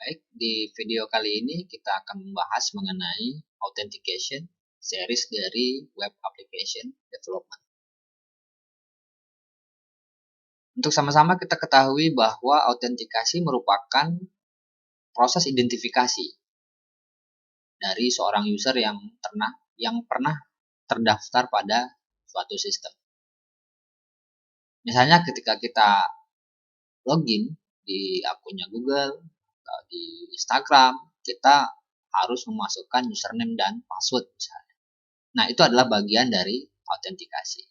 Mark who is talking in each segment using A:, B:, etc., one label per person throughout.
A: Baik, di video kali ini kita akan membahas mengenai authentication series dari web application development. Untuk sama-sama kita ketahui bahwa autentikasi merupakan proses identifikasi dari seorang user yang pernah terdaftar pada suatu sistem. Misalnya ketika kita login di akunnya Google atau di Instagram, kita harus memasukkan username dan password misalnya. Nah, itu adalah bagian dari autentikasi.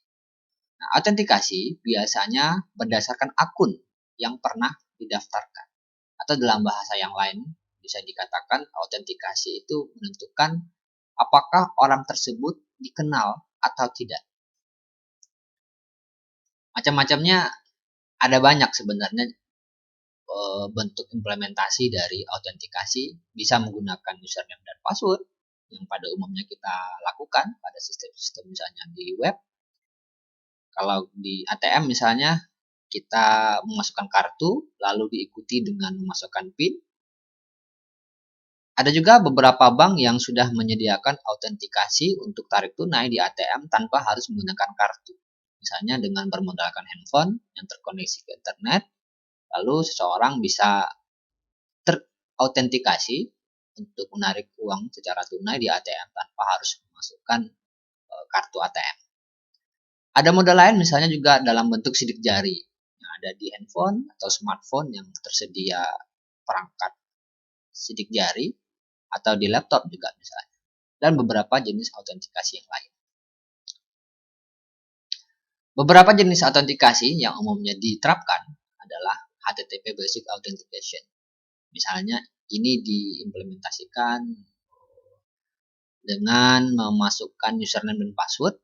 A: Nah, autentikasi biasanya berdasarkan akun yang pernah didaftarkan. Atau dalam bahasa yang lain, bisa dikatakan autentikasi itu menentukan apakah orang tersebut dikenal atau tidak. Macam-macamnya ada banyak sebenarnya bentuk implementasi dari autentikasi, bisa menggunakan username dan password yang pada umumnya kita lakukan pada sistem-sistem misalnya di web. Kalau di ATM misalnya kita memasukkan kartu lalu diikuti dengan memasukkan PIN. Ada juga beberapa bank yang sudah menyediakan autentikasi untuk tarik tunai di ATM tanpa harus menggunakan kartu. Misalnya dengan bermodalkan handphone yang terkoneksi ke internet, lalu seseorang bisa terautentikasi untuk menarik uang secara tunai di ATM tanpa harus memasukkan kartu ATM. Ada modal lain misalnya juga dalam bentuk sidik jari yang ada di handphone atau smartphone yang tersedia perangkat sidik jari atau di laptop juga misalnya. Dan beberapa jenis autentikasi yang lain. Beberapa jenis autentikasi yang umumnya diterapkan adalah HTTP Basic Authentication. Misalnya ini diimplementasikan dengan memasukkan username dan password,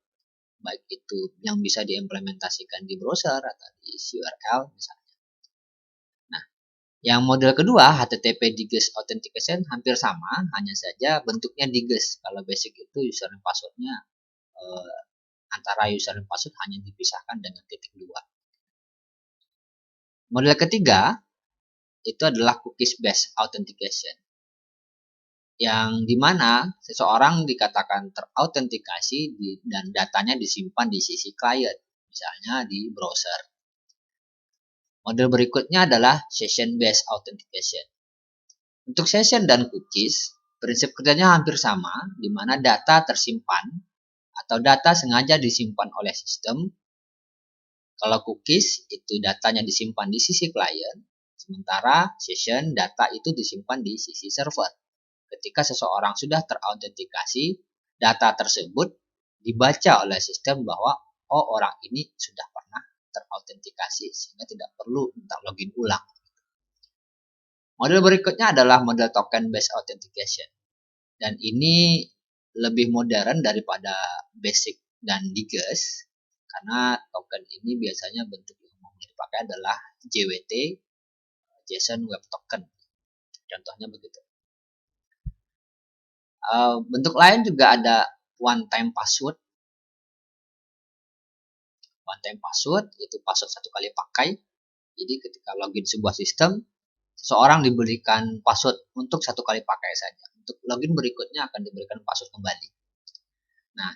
A: baik itu yang bisa diimplementasikan di browser atau di URL misalnya. Nah, yang model kedua HTTP DGES Authentication hampir sama, hanya saja bentuknya DGES. Kalau basic itu username passwordnya antara username password hanya dipisahkan dengan titik 2. Model ketiga itu adalah cookies based authentication, yang dimana seseorang dikatakan terautentikasi dan datanya disimpan di sisi klien, misalnya di browser. Model berikutnya adalah session based authentication. Untuk session dan cookies, prinsip kerjanya hampir sama, di mana data tersimpan atau data sengaja disimpan oleh sistem. Kalau cookies itu datanya disimpan di sisi klien, sementara session data itu disimpan di sisi server. Ketika seseorang sudah terautentikasi, data tersebut dibaca oleh sistem bahwa orang ini sudah pernah terautentikasi sehingga tidak perlu minta login ulang. Model berikutnya adalah model token based authentication. Dan ini lebih modern daripada basic dan DGES karena token ini biasanya bentuk yang umumnya dipakai adalah JWT, JSON Web Token. Contohnya begitu. Bentuk lain juga ada one time password. One time password itu password satu kali pakai. Jadi ketika login sebuah sistem, seseorang diberikan password untuk satu kali pakai saja. Untuk login berikutnya akan diberikan password kembali. Nah,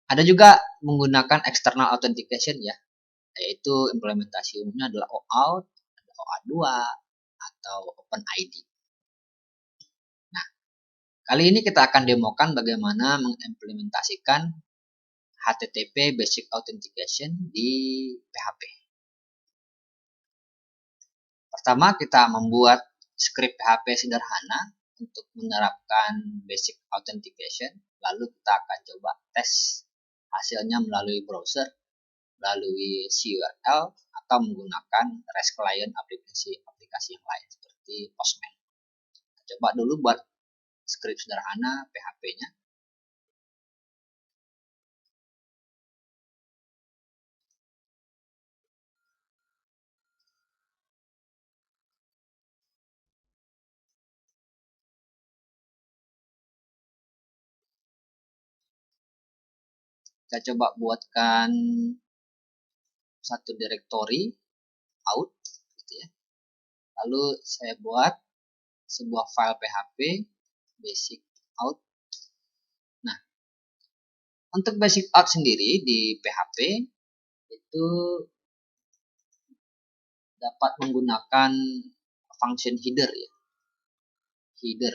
A: ada juga menggunakan external authentication ya, yaitu implementasi umumnya adalah OAuth, OAuth 2, atau OpenID. Nah, kali ini kita akan demokan bagaimana mengimplementasikan HTTP Basic Authentication di PHP. Pertama, kita membuat script PHP sederhana untuk menerapkan Basic Authentication. Lalu kita akan coba tes hasilnya melalui browser, melalui URL, atau menggunakan REST client aplikasi yang lain seperti Postman. Kita coba dulu buat script sederhana PHP-nya. Kita coba buatkan satu directory out gitu ya. Lalu saya buat sebuah file PHP basic out. Nah, untuk basic out sendiri di PHP itu dapat menggunakan function header ya. Header.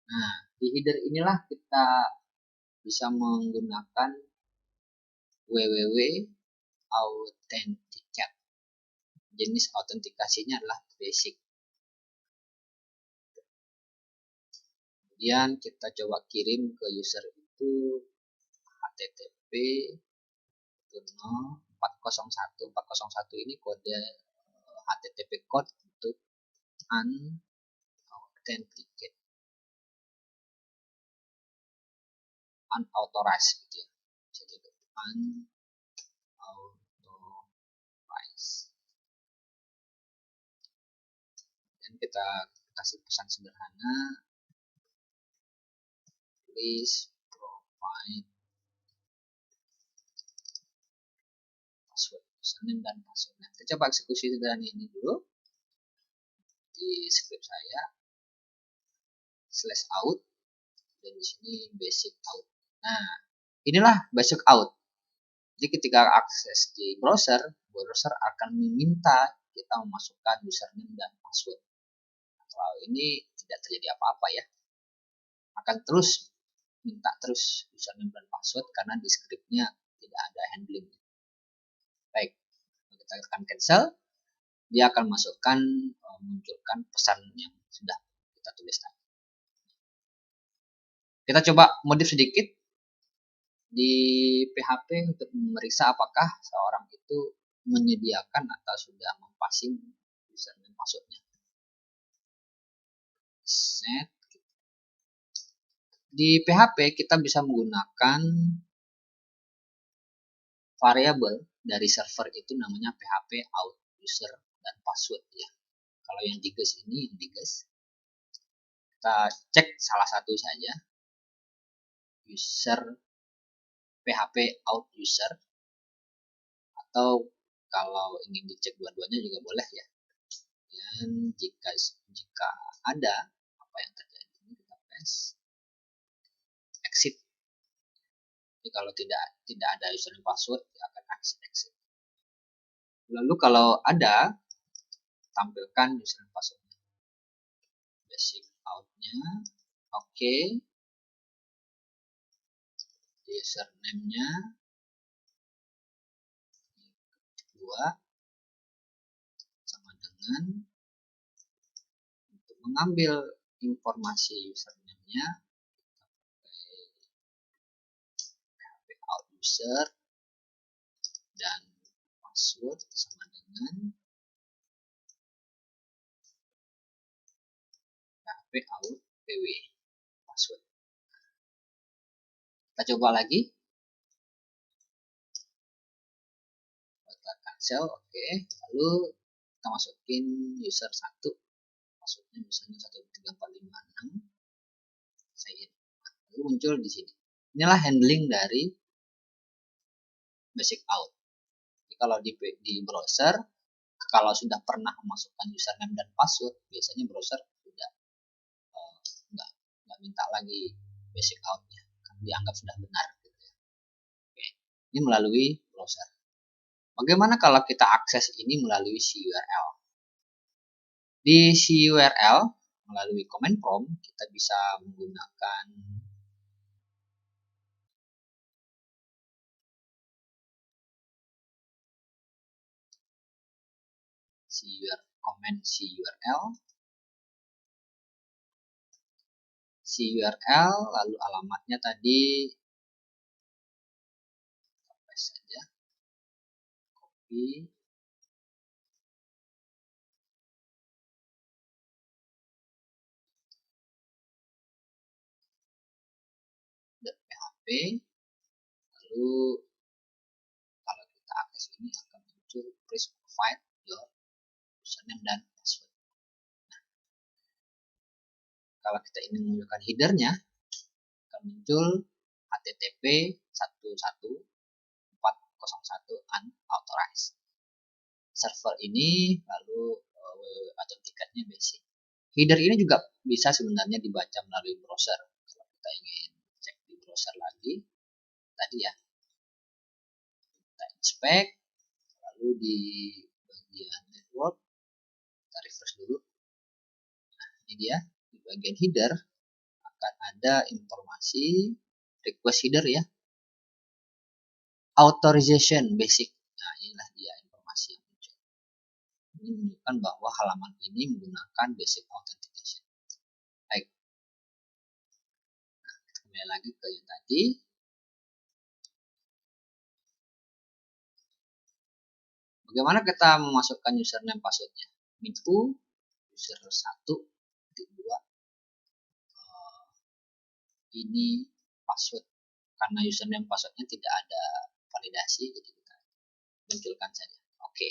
A: Nah, di header inilah kita bisa menggunakan www.authenticate. Jenis autentikasinya adalah basic. Kemudian kita coba kirim ke user itu http 401. 401 ini kode HTTP code untuk unauthenticate, unauthorized gitu ya. Jadi unauthorized. Dan kita kasih pesan sederhana, please provide password, username dan password. Nah, kita coba eksekusi sederhana ini dulu di script saya /out, dan di sini basic out. Nah, inilah basic out. Jadi ketika akses di browser akan meminta kita memasukkan username dan password. Kalau ini tidak terjadi apa-apa ya, akan terus minta terus username dan password karena di scriptnya tidak ada handling. Baik, kita tekan cancel, dia akan munculkan pesan yang sudah kita tulis tadi. Kita coba modif sedikit di PHP untuk memeriksa apakah seorang itu menyediakan atau sudah mempassing username passwordnya. Set. Di PHP kita bisa menggunakan variabel dari server itu namanya PHP out user dan password ya. Kalau yang diges ini, kita cek salah satu saja, user PHP out user, atau kalau ingin dicek dua-duanya juga boleh ya. Dan jika ada apa yang terjadi, kita press exit. Jadi kalau tidak ada username password, dia akan exit. Lalu kalau ada, tampilkan username passwordnya. Basic out-nya, oke. Username-nya, kedua, sama dengan untuk mengambil informasi username-nya, PHP out user dan password sama dengan PHP out pw password. Kita coba lagi. Kita cancel, oke. Lalu kita masukin user 1, passwordnya misalnya 1234566. Lalu muncul di sini. Inilah handling dari basic out. Jadi kalau di browser, kalau sudah pernah memasukkan username dan password, biasanya browser sudah nggak minta lagi basic out-nya, dianggap sudah benar. Gitu ya. Oke. Ini melalui browser. Bagaimana kalau kita akses ini melalui CURL? Di CURL melalui command prompt kita bisa menggunakan command CURL, lalu alamatnya tadi paste saja, copy, .php, lalu kalau kita akses ini akan muncul please provide your username dan password. Nah, kalau kita ingin menunjukkan headernya, akan muncul http 11401 unauthorized server ini, lalu www.authenticate Header ini juga bisa sebenarnya dibaca melalui browser. Kalau kita ingin cek di browser lagi, tadi ya, kita inspect, lalu di bagian network, kita refresh dulu. Nah, ini dia, di bagian header akan ada informasi request header ya, authorization basic. Nah, inilah dia informasi yang muncul. Ini menunjukkan bahwa halaman ini menggunakan basic authentication. Baik. Nah, kita kembali lagi ke yang tadi. Bagaimana kita memasukkan username passwordnya? Info user 1, 2, ini password. Karena username passwordnya tidak ada validasi, jadi kita munculkan saja. Oke.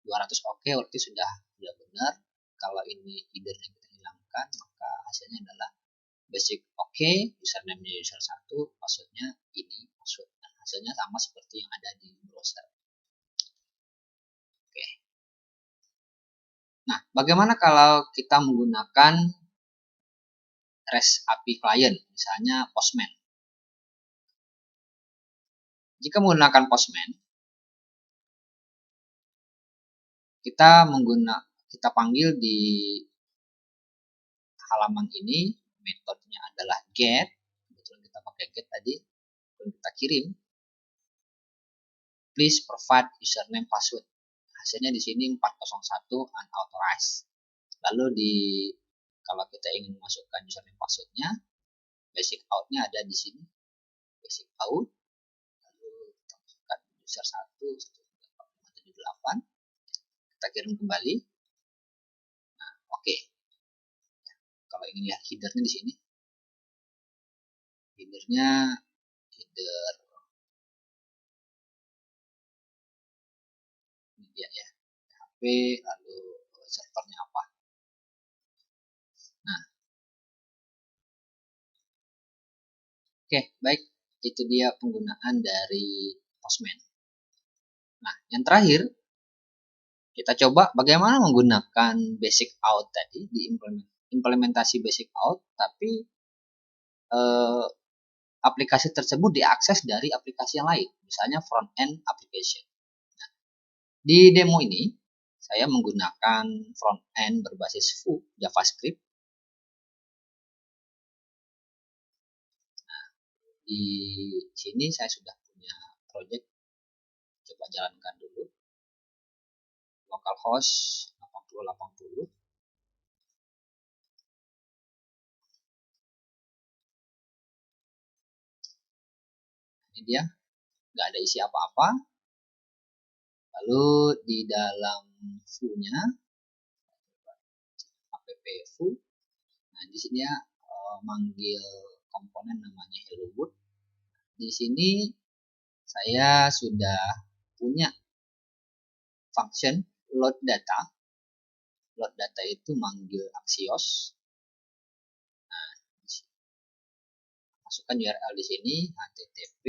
A: 200 oke, berarti sudah benar. Kalau ini headernya kita hilangkan, maka hasilnya adalah basic oke, username-nya user 1, passwordnya ini password. Dan hasilnya sama seperti yang ada di browser. Oke. Nah, bagaimana kalau kita menggunakan REST API client, misalnya Postman? Jika menggunakan Postman, kita panggil di halaman ini, metodenya adalah get. Kebetulan kita pakai get tadi, dan kita kirim. Please provide username password. Hasilnya di sini 401 unauthorized. Lalu kalau kita ingin memasukkan username passwordnya, basic out-nya ada di sini. Basic out. Lalu kita masukkan user 1, 128. Kita kirim kembali. Nah, oke. Kalau ingin lihat headernya di sini, header media ya, PHP, lalu servernya apa. Nah, oke, baik, itu dia penggunaan dari Postman. Nah, yang terakhir kita coba bagaimana menggunakan basic out tadi di implementasi basic out, tapi aplikasi tersebut diakses dari aplikasi yang lain, misalnya front end application. Nah, di demo ini saya menggunakan front end berbasis Vue JavaScript. Nah, di sini saya sudah punya project, coba jalankan dulu. Localhost 8080. Ini dia, nggak ada isi apa-apa. Lalu di dalam Vue-nya app Vue, nah di sini ya manggil komponen namanya Hello World. Di sini saya sudah punya function load data. Load data itu manggil Axios. Nah, masukkan URL di sini http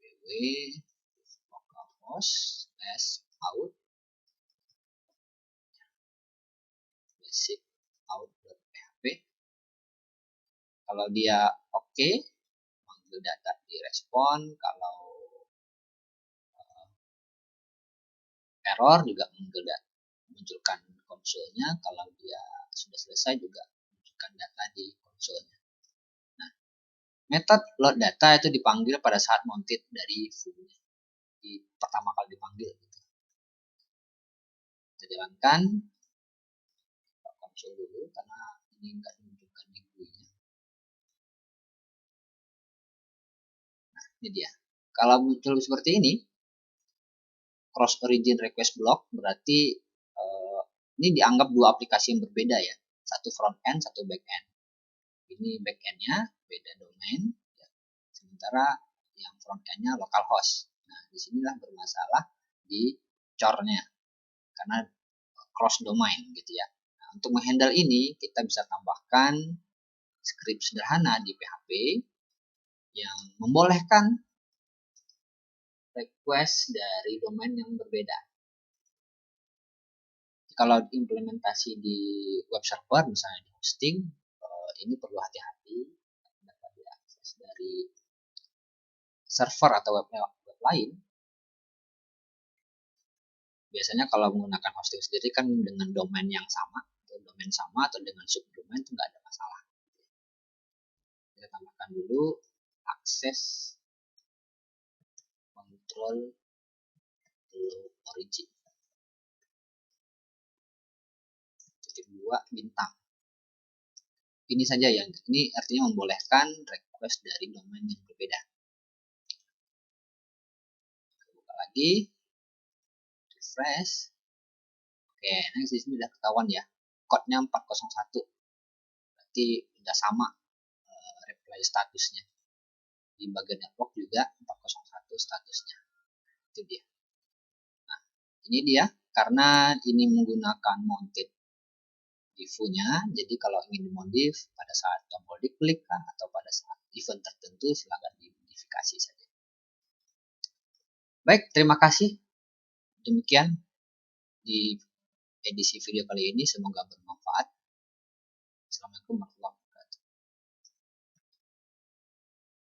A: www.localhost/out basic out.php. Kalau dia oke, manggil data direspon. Kalau error juga munculkan konsolnya. Kalau dia sudah selesai juga munculkan data di konsolnya. Nah, metode load data itu dipanggil pada saat mounted dari Vue, di pertama kali dipanggil gitu. Kita jalankan konsol dulu karena ini enggak dimunculkan di Vue-nya. Nah, ini dia. Kalau muncul seperti ini, cross origin request block, berarti ini dianggap dua aplikasi yang berbeda ya. Satu front end, satu back end. Ini back end-nya beda domain, ya. Sementara yang front end-nya localhost. Nah, disinilah bermasalah di core-nya karena cross domain gitu ya. Nah, untuk menghandle ini kita bisa tambahkan script sederhana di PHP yang membolehkan request dari domain yang berbeda. kalau implementasi di web server misalnya di hosting, ini perlu hati-hati dapat diakses dari server atau web lain. Biasanya kalau menggunakan hosting sendiri kan dengan domain yang sama, atau dengan subdomain itu nggak ada masalah. Kita tambahkan dulu akses kontrol origin. Titik 2 bintang. Ini saja yang ini artinya membolehkan request dari domain yang berbeda. Buka lagi, refresh. Oke, ini di sini sudah ketahuan ya, kodenya 401. Berarti sudah sama reply statusnya. Di bagian network juga 401 statusnya. Itu dia. Nah, ini dia karena ini menggunakan mounted div-nya, jadi kalau ingin dimodif pada saat tombol diklik kan, atau pada saat event tertentu silahkan dimodifikasi saja. Baik, terima kasih. Demikian di edisi video kali ini, semoga bermanfaat. Assalamualaikum warahmatullahi wabarakatuh.